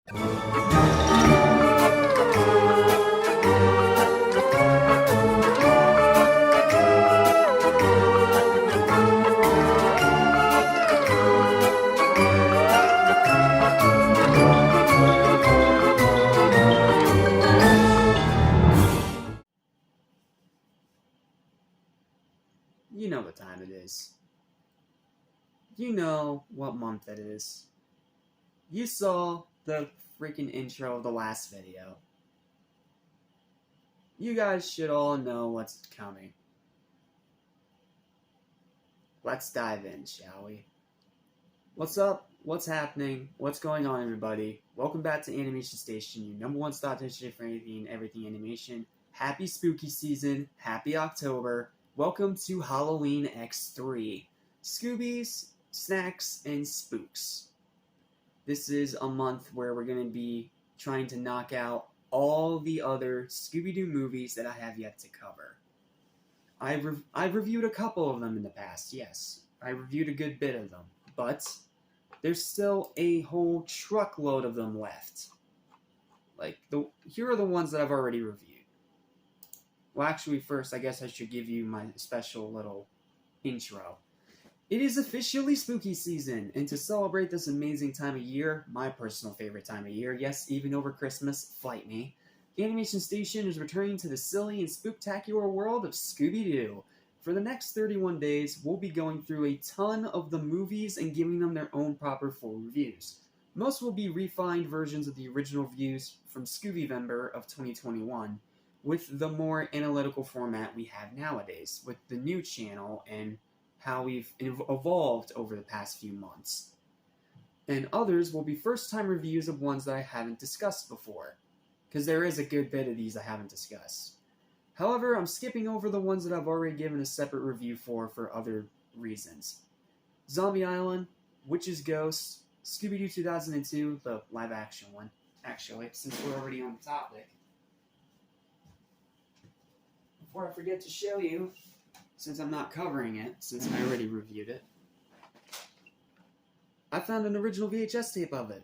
You know what time it is. You know what month it is. You saw the freaking intro of the last video. You guys should all know what's coming. Let's dive in, shall we? What's up? What's happening? What's going on, everybody? Welcome back to Animation Station, your number one stop station for anything and everything animation. Happy spooky season. Happy October. Welcome to Halloween X3. Scoobies, snacks, and spooks. This is a month where we're going to be trying to knock out all the other Scooby-Doo movies that I have yet to cover. I've reviewed a couple of them in the past, yes. I reviewed a good bit of them, but there's still a whole truckload of them left. Here are the ones that I've already reviewed. Well, actually, first, I guess I should give you my special little intro. It is officially spooky season, and to celebrate this amazing time of year, my personal favorite time of year, yes, even over Christmas, fight me, Animation Station is returning to the silly and spooktacular world of Scooby-Doo. For the next 31 days, we'll be going through a ton of the movies and giving them their own proper full reviews. Most will be refined versions of the original reviews from Scooby-Vember of 2021, with the more analytical format we have nowadays, with the new channel and how we've evolved over the past few months. And others will be first-time reviews of ones that I haven't discussed before, because there is a good bit of these I haven't discussed. However, I'm skipping over the ones that I've already given a separate review for other reasons. Zombie Island, Witch's Ghost, Scooby-Doo 2002, the live-action one. Actually, since we're already on the topic, before I forget to show you, since I'm not covering it, since I already reviewed it, I found an original VHS tape of it.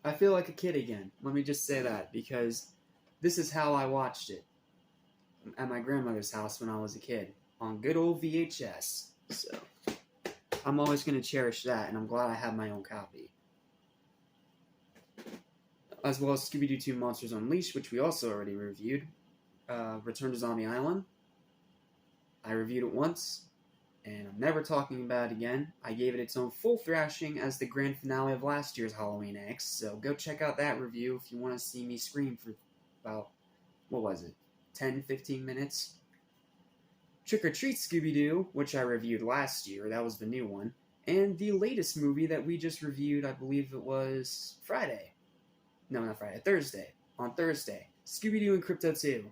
I feel like a kid again. Let me just say that, because this is how I watched it at my grandmother's house when I was a kid, on good old VHS. So, I'm always going to cherish that, and I'm glad I have my own copy. As well as Scooby-Doo 2 Monsters Unleashed, which we also already reviewed. Return to Zombie Island. I reviewed it once, and I'm never talking about it again. I gave it its own full thrashing as the grand finale of last year's Halloween X, so go check out that review if you want to see me scream for about, 10-15 minutes. Trick or Treat Scooby-Doo, which I reviewed last year, that was the new one, and the latest movie that we just reviewed, I believe it was Thursday. On Thursday, Scooby-Doo and Crypto 2.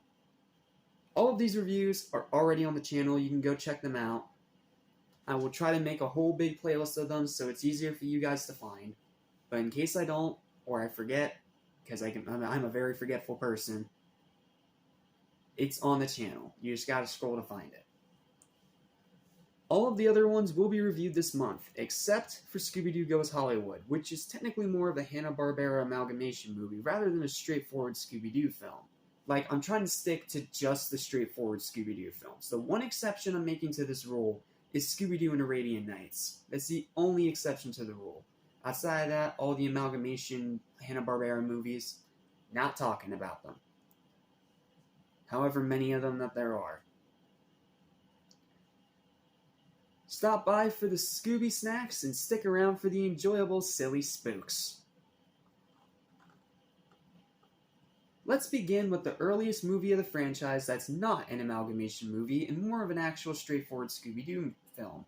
All of these reviews are already on the channel, you can go check them out. I will try to make a whole big playlist of them so it's easier for you guys to find. But in case I don't, or I forget, because I'm a very forgetful person, it's on the channel. You just gotta scroll to find it. All of the other ones will be reviewed this month, except for Scooby-Doo Goes Hollywood, which is technically more of a Hanna-Barbera amalgamation movie rather than a straightforward Scooby-Doo film. I'm trying to stick to just the straightforward Scooby-Doo films. The one exception I'm making to this rule is Scooby-Doo and Arabian Nights. That's the only exception to the rule. Outside of that, all the amalgamation Hanna-Barbera movies, not talking about them. However many of them that there are. Stop by for the Scooby snacks and stick around for the enjoyable silly spooks. Let's begin with the earliest movie of the franchise that's not an amalgamation movie and more of an actual straightforward Scooby-Doo film.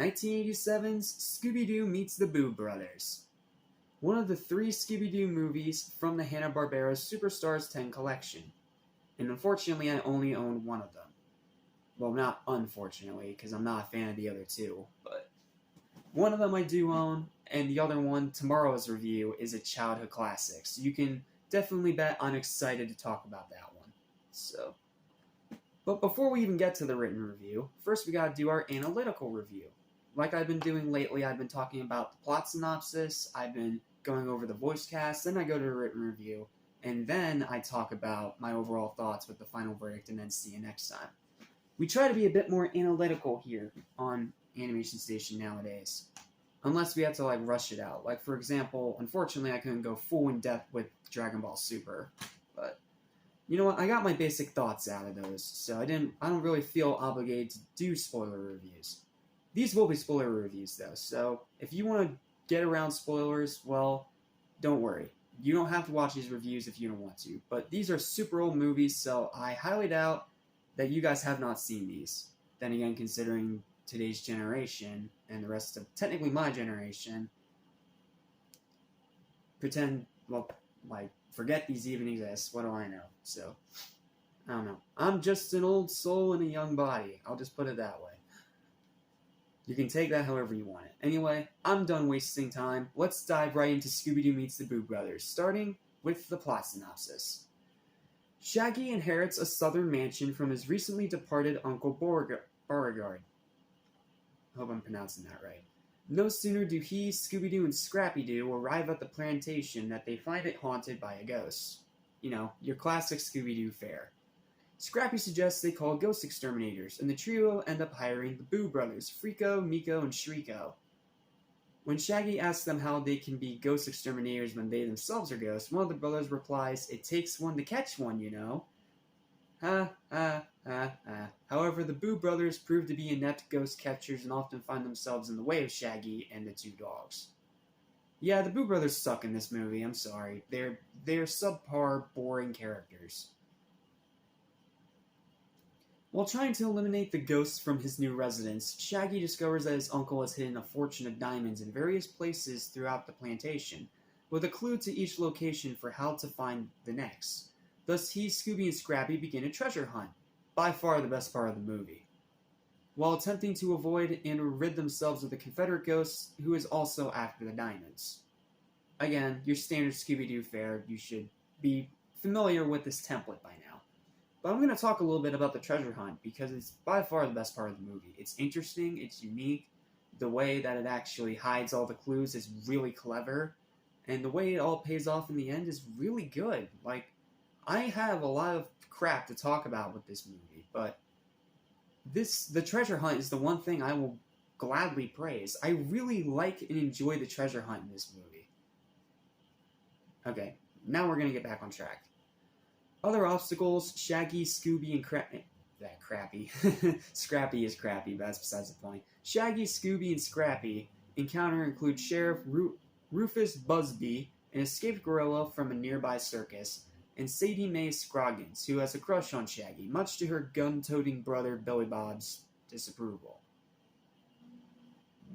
1987's Scooby-Doo Meets the Boo Brothers. One of the 3 Scooby-Doo movies from the Hanna-Barbera Superstars 10 collection. And unfortunately, I only own one of them. Well, not unfortunately, because I'm not a fan of the other 2, but one of them I do own, and the other one, tomorrow's review, is a childhood classic. So you can definitely bet I'm excited to talk about that one. But before we even get to the written review, first we gotta do our analytical review. like I've been doing lately, I've been talking about the plot synopsis, I've been going over the voice cast, then I go to a written review, and then I talk about my overall thoughts with the final verdict, and then see you next time. We try to be a bit more analytical here on Animation Station nowadays. Unless we have to, like, rush it out. Like, for example, unfortunately, I couldn't go full in depth with Dragon Ball Super. But, you know what, I got my basic thoughts out of those, so I don't really feel obligated to do spoiler reviews. These will be spoiler reviews, though, so if you want to get around spoilers, well, don't worry. You don't have to watch these reviews if you don't want to. But these are super old movies, so I highly doubt that you guys have not seen these. Then again, considering today's generation and the rest of technically my generation, forget these even exist. What do I know? So, I don't know. I'm just an old soul in a young body. I'll just put it that way. You can take that however you want it. Anyway, I'm done wasting time. Let's dive right into Scooby-Doo Meets the Boo Brothers, starting with the plot synopsis. Shaggy inherits a southern mansion from his recently departed Uncle Beauregard. I hope I'm pronouncing that right. No sooner do he, Scooby-Doo, and Scrappy-Doo arrive at the plantation that they find it haunted by a ghost. You know, your classic Scooby-Doo fare. Scrappy suggests they call ghost exterminators, and the trio end up hiring the Boo Brothers, Freako, Meeko, and Shriko. When Shaggy asks them how they can be ghost exterminators when they themselves are ghosts, one of the brothers replies, "It takes one to catch one, you know." However, the Boo Brothers prove to be inept ghost catchers and often find themselves in the way of Shaggy and the two dogs. Yeah, the Boo Brothers suck in this movie, I'm sorry. They're subpar, boring characters. While trying to eliminate the ghosts from his new residence, Shaggy discovers that his uncle has hidden a fortune of diamonds in various places throughout the plantation, with a clue to each location for how to find the next. Thus, he, Scooby, and Scrappy begin a treasure hunt, by far the best part of the movie, while attempting to avoid and rid themselves of the Confederate ghost who is also after the diamonds. Again, your standard Scooby-Doo fare, you should be familiar with this template by now. But I'm going to talk a little bit about the treasure hunt, because it's by far the best part of the movie. It's interesting, it's unique, the way that it actually hides all the clues is really clever, and the way it all pays off in the end is really good. Like, I have a lot of crap to talk about with this movie, but the treasure hunt is the one thing I will gladly praise. I really like and enjoy the treasure hunt in this movie. Okay, now we're going to get back on track. Other obstacles, Shaggy, Scooby, and Crappy. Scrappy is crappy, but that's besides the point. Shaggy, Scooby, and Scrappy encounter include Sheriff Rufus Busby, an escaped gorilla from a nearby circus, and Sadie Mae Scroggins, who has a crush on Shaggy, much to her gun-toting brother Billy Bob's disapproval.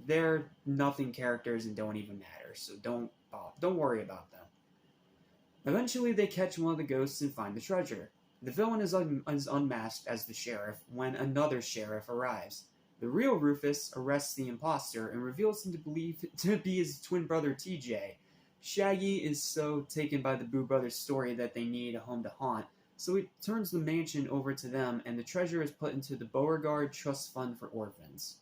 They're nothing characters and don't even matter, so don't worry about them. Eventually, they catch one of the ghosts and find the treasure. The villain is unmasked as the sheriff when another sheriff arrives. The real Rufus arrests the imposter and reveals him to be his twin brother TJ. Shaggy is so taken by the Boo Brothers' story that they need a home to haunt, so he turns the mansion over to them, and the treasure is put into the Beauregard Trust Fund for Orphans.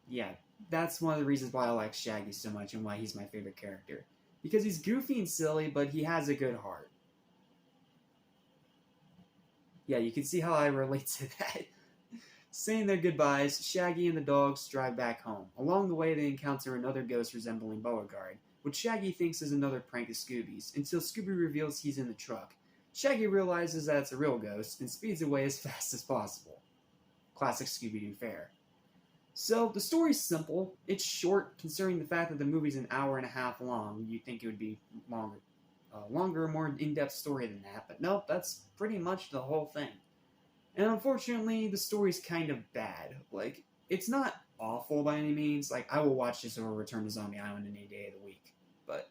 Yeah, that's one of the reasons why I like Shaggy so much and why he's my favorite character. Because he's goofy and silly, but he has a good heart. Yeah, you can see how I relate to that. Saying their goodbyes, Shaggy and the dogs drive back home. Along the way, they encounter another ghost resembling Beauregard, which Shaggy thinks is another prank of Scooby's, until Scooby reveals he's in the truck. Shaggy realizes that it's a real ghost, and speeds away as fast as possible. Classic Scooby-Doo fare. So, the story's simple. It's short, considering the fact that the movie's an hour and a half long. You'd think it would be longer, more in-depth story than that, but nope, that's pretty much the whole thing. And unfortunately, the story's kind of bad. Like, it's not awful by any means. Like, I will watch this over Return to Zombie Island any day of the week. But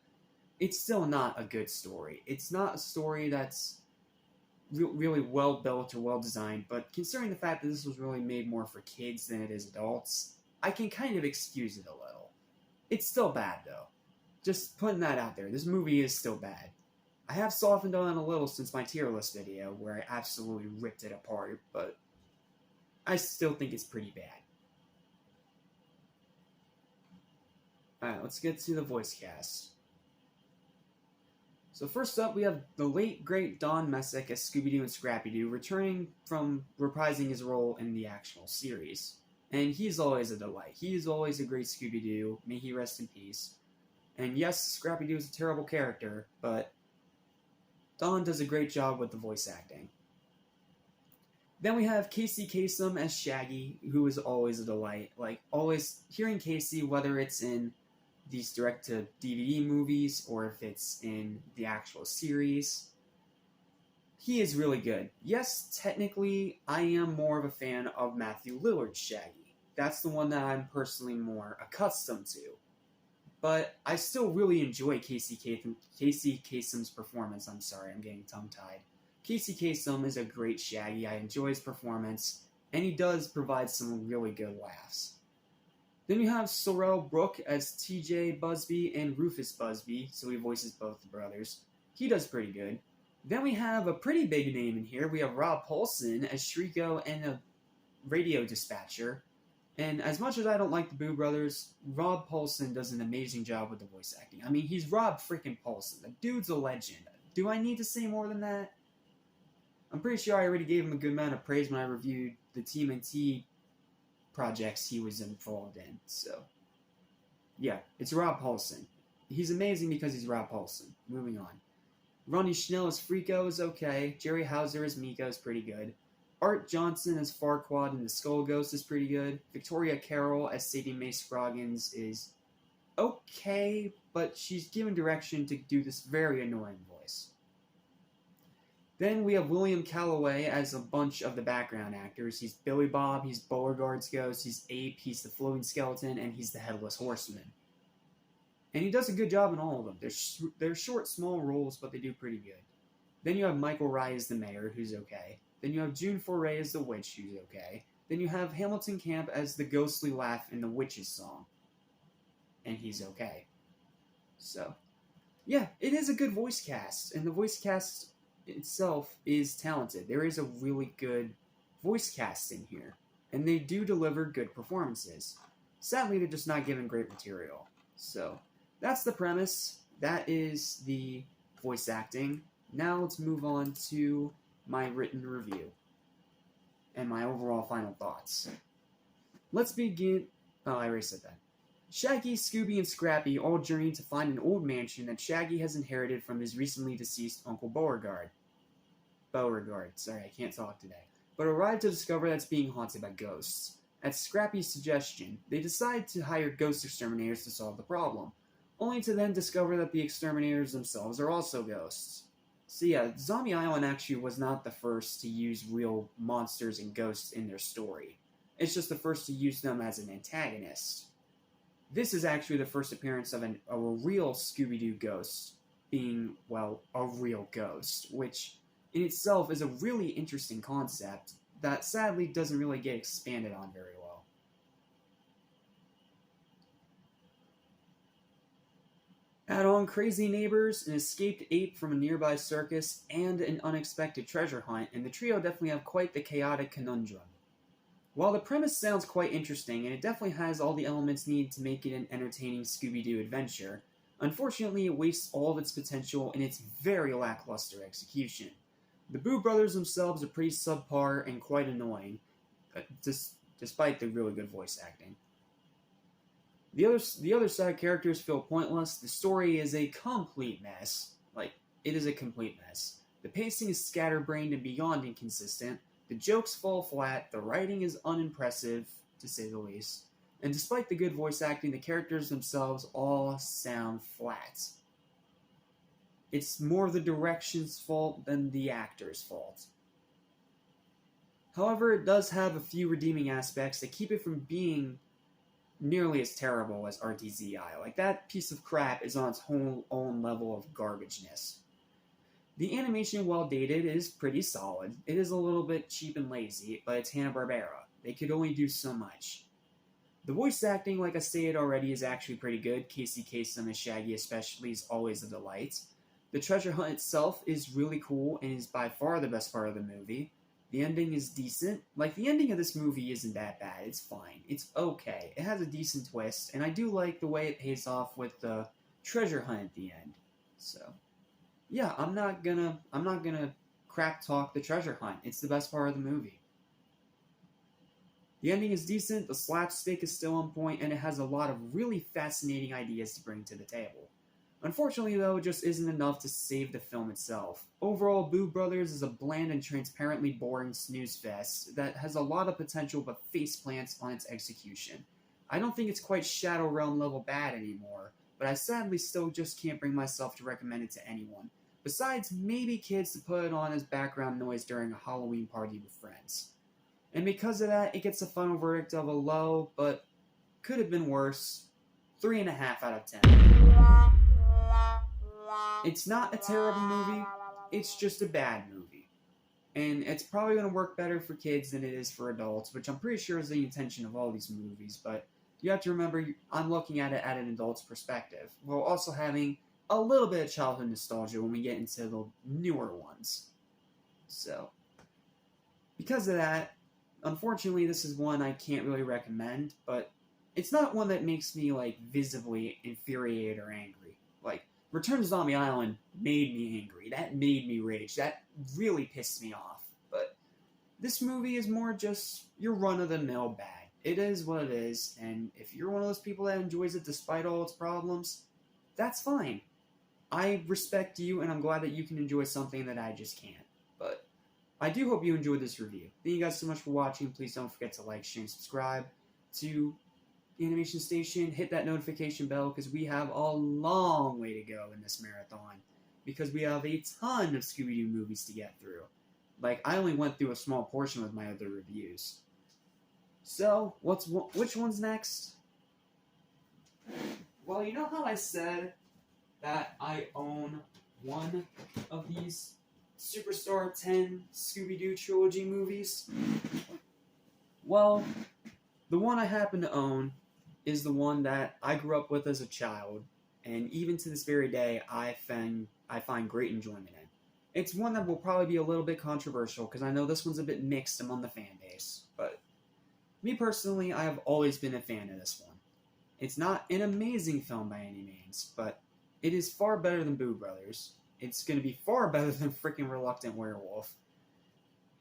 it's still not a good story. It's not a story that's really well built or well designed, but considering the fact that this was really made more for kids than it is adults, I can kind of excuse it a little. It's still bad, though. Just putting that out there. This movie is still bad. I have softened on it a little since my tier list video, where I absolutely ripped it apart, but I still think it's pretty bad. Alright, let's get to the voice cast. So first up, we have the late, great Don Messick as Scooby-Doo and Scrappy-Doo returning from reprising his role in the actual series. And he's always a delight. He is always a great Scooby-Doo. May he rest in peace. And yes, Scrappy-Doo is a terrible character, but Don does a great job with the voice acting. Then we have Casey Kasem as Shaggy, who is always a delight. Like, always hearing Casey, whether it's in these direct-to-DVD movies or if it's in the actual series, he is really good. Yes, technically, I am more of a fan of Matthew Lillard's Shaggy. That's the one that I'm personally more accustomed to. But I still really enjoy Casey Kasem's performance. I'm sorry, I'm getting tongue-tied. Casey Kasem is a great Shaggy. I enjoy his performance, and he does provide some really good laughs. Then you have Sorrel Brooke as TJ Busby and Rufus Busby, so he voices both the brothers. He does pretty good. Then we have a pretty big name in here. We have Rob Paulsen as Shriko and a radio dispatcher. And as much as I don't like the Boo Brothers, Rob Paulsen does an amazing job with the voice acting. I mean, he's Rob freaking Paulsen. The dude's a legend. Do I need to say more than that? I'm pretty sure I already gave him a good amount of praise when I reviewed the TMNT projects he was involved in. So, yeah, it's Rob Paulsen. He's amazing because he's Rob Paulsen. Moving on. Ronnie Schnell as Freako is okay. Jerry Hauser as Miko is pretty good. Art Johnson as Farquaad and the Skull Ghost is pretty good. Victoria Carroll as Sadie Mae Scroggins is okay, but she's given direction to do this very annoying voice. Then we have William Calloway as a bunch of the background actors. He's Billy Bob, he's Beauregard's Ghost, he's Ape, he's the Floating Skeleton, and he's the Headless Horseman. And he does a good job in all of them. They're short, small roles, but they do pretty good. Then you have Michael Rye as the mayor, who's okay. Then you have June Foray as the witch, who's okay. Then you have Hamilton Camp as the ghostly laugh in the witch's song. And he's okay. So, yeah, it is a good voice cast. And the voice cast itself is talented. There is a really good voice casting here, and they do deliver good performances. Sadly, they're just not given great material. So, that's the premise. That is the voice acting. Now let's move on to my written review and my overall final thoughts. Let's begin... Oh, I already said that. Shaggy, Scooby, and Scrappy all journey to find an old mansion that Shaggy has inherited from his recently deceased Uncle Beauregard. Sorry, I can't talk today. But arrive to discover that it's being haunted by ghosts. At Scrappy's suggestion, they decide to hire ghost exterminators to solve the problem, only to then discover that the exterminators themselves are also ghosts. So yeah, Zombie Island actually was not the first to use real monsters and ghosts in their story. It's just the first to use them as an antagonist. This is actually the first appearance of a real Scooby-Doo ghost being, well, a real ghost, which in itself is a really interesting concept that sadly doesn't really get expanded on very well. Add on crazy neighbors, an escaped ape from a nearby circus, and an unexpected treasure hunt, and the trio definitely have quite the chaotic conundrum. While the premise sounds quite interesting, and it definitely has all the elements needed to make it an entertaining Scooby-Doo adventure, unfortunately it wastes all of its potential in its very lackluster execution. The Boo Brothers themselves are pretty subpar and quite annoying, despite the really good voice acting. The other side characters feel pointless. The story is a complete mess. It is a complete mess. The pacing is scatterbrained and beyond inconsistent. The jokes fall flat. The writing is unimpressive, to say the least. And despite the good voice acting, the characters themselves all sound flat. It's more the direction's fault than the actor's fault. However, it does have a few redeeming aspects that keep it from being nearly as terrible as RTZI. Like, that piece of crap is on its whole own level of garbageness. The animation, while dated, is pretty solid. It is a little bit cheap and lazy, but it's Hanna-Barbera. They could only do so much. The voice acting, like I stated already, is actually pretty good. Casey Kasem as Shaggy especially is always a delight. The treasure hunt itself is really cool and is by far the best part of the movie. The ending is decent. Like, the ending of this movie isn't that bad. It's fine. It's okay. It has a decent twist, and I do like the way it pays off with the treasure hunt at the end. So, yeah, I'm not gonna crap talk the treasure hunt. It's the best part of the movie. The ending is decent, the slapstick is still on point, and it has a lot of really fascinating ideas to bring to the table. Unfortunately, though, it just isn't enough to save the film itself. Overall, Boo Brothers is a bland and transparently boring snooze fest that has a lot of potential but faceplants on its execution. I don't think it's quite Shadow Realm level bad anymore, but I sadly still just can't bring myself to recommend it to anyone, besides maybe kids to put it on as background noise during a Halloween party with friends. And because of that, it gets a final verdict of a low, but could have been worse, 3.5 out of 10. It's not a terrible movie, it's just a bad movie. And it's probably going to work better for kids than it is for adults, which I'm pretty sure is the intention of all these movies, but you have to remember I'm looking at it at an adult's perspective, while also having a little bit of childhood nostalgia when we get into the newer ones. So, because of that, unfortunately this is one I can't really recommend, but it's not one that makes me, like, visibly infuriated or angry. Like, Return to Zombie Island made me angry. That made me rage. That really pissed me off. But this movie is more just your run-of-the-mill bad. It is what it is, and if you're one of those people that enjoys it despite all its problems, that's fine. I respect you, and I'm glad that you can enjoy something that I just can't. But I do hope you enjoyed this review. Thank you guys so much for watching. Please don't forget to like, share, and subscribe to the Animation Station. Hit that notification bell because we have a long way to go in this marathon. Because we have a ton of Scooby-Doo movies to get through. Like, I only went through a small portion with my other reviews. So, which one's next? Well, you know how I said that I own one of these Superstar 10 Scooby-Doo trilogy movies? Well, the one I happen to own is the one that I grew up with as a child, and even to this very day, I find great enjoyment in. It's one that will probably be a little bit controversial, because I know this one's a bit mixed among the fan base, but me personally, I have always been a fan of this one. It's not an amazing film by any means, but it is far better than Boo Brothers. It's going to be far better than freaking Reluctant Werewolf.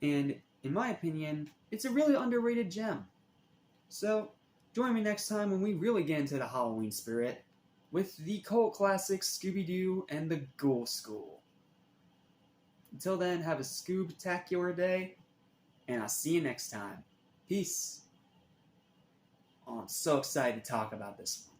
And, in my opinion, it's a really underrated gem. So, join me next time when we really get into the Halloween spirit with the cult classics Scooby-Doo and the Ghoul School. Until then, have a Scoob-tacular day, and I'll see you next time. Peace. Oh, I'm so excited to talk about this one.